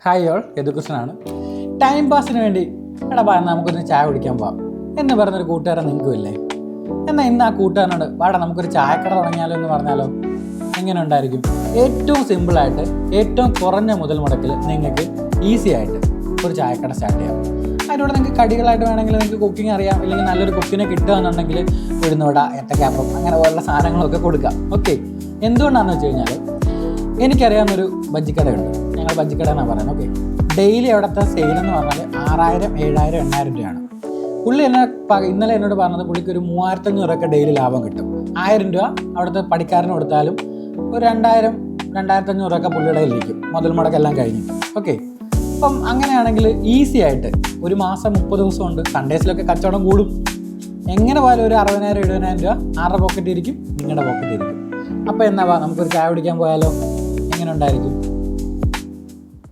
Hi all, യദുകൃഷ്ണനാണ്. Time പാസിന് വേണ്ടി നമുക്കൊന്ന് ചായ കുടിക്കാൻ പോവാം എന്ന് പറഞ്ഞൊരു കൂട്ടുകാരൻ നിങ്ങൾക്കും ഇല്ലേ? എന്നാൽ ഇന്ന് ആ കൂട്ടുകാരനോട് നമുക്കൊരു ചായക്കട തുടങ്ങിയാലോ എന്ന് പറഞ്ഞാലോ എങ്ങനെ ഉണ്ടായിരിക്കും? ഏറ്റവും സിമ്പിളായിട്ട് ഏറ്റവും കുറഞ്ഞ മുതൽ മുടക്കിൽ നിങ്ങൾക്ക് ഈസി ആയിട്ട് ഒരു ചായക്കട സ്റ്റാർട്ട് ചെയ്യാം. അതിലൂടെ നിങ്ങൾക്ക് കടികളായിട്ട് വേണമെങ്കിൽ നിങ്ങൾക്ക് കുക്കിംഗ് അറിയാം, ഇല്ലെങ്കിൽ നല്ലൊരു കുക്കിനെ കിട്ടുക എന്നുണ്ടെങ്കിൽ ഉഴുന്നുവട, ഏത്തക്കാപ്പം അങ്ങനെ പോലുള്ള സാധനങ്ങളൊക്കെ കൊടുക്കാം. ഓക്കെ, എന്തുകൊണ്ടാണെന്ന് വെച്ച് കഴിഞ്ഞാൽ എനിക്കറിയാവുന്നൊരു ബജ്ജിക്കടയുണ്ട്. ഞങ്ങൾ ബജ്ജിക്കട എന്നാണ് പറയുന്നത്. ഓക്കെ, ഡെയിലി അവിടുത്തെ സെയിലെന്ന് പറഞ്ഞാൽ 6000, 7000, 8000 രൂപയാണ്. പുള്ളി ഇന്നലെ എന്നോട് പറഞ്ഞത് പുള്ളിക്ക് ഒരു 3500 രൂപയൊക്കെ ഡെയിലി ലാഭം കിട്ടും. 1000 രൂപ അവിടുത്തെ പണിക്കാരന് കൊടുത്താലും ഒരു 2000, 2500 രൂപയൊക്കെ പുള്ളിയുടെ കയ്യിലിരിക്കും, മുതൽ മുടക്കെല്ലാം കഴിഞ്ഞ്. ഓക്കെ, അപ്പം അങ്ങനെയാണെങ്കിൽ ഈസി ആയിട്ട് ഒരു മാസം 30 ദിവസം ഉണ്ട്. സൺഡേസിലൊക്കെ കച്ചവടം കൂടും. എങ്ങനെ പോയാലും ഒരു 60,000, 70,000 രൂപ ആരുടെ പോക്കറ്റ് ഇരിക്കും, നിങ്ങളുടെ പോക്കറ്റ് ഇരിക്കും. അപ്പോൾ നമുക്കൊരു ചായ കുടിക്കാൻ പോയാലോ? എങ്ങനെ ഉണ്ടായിരിക്കും?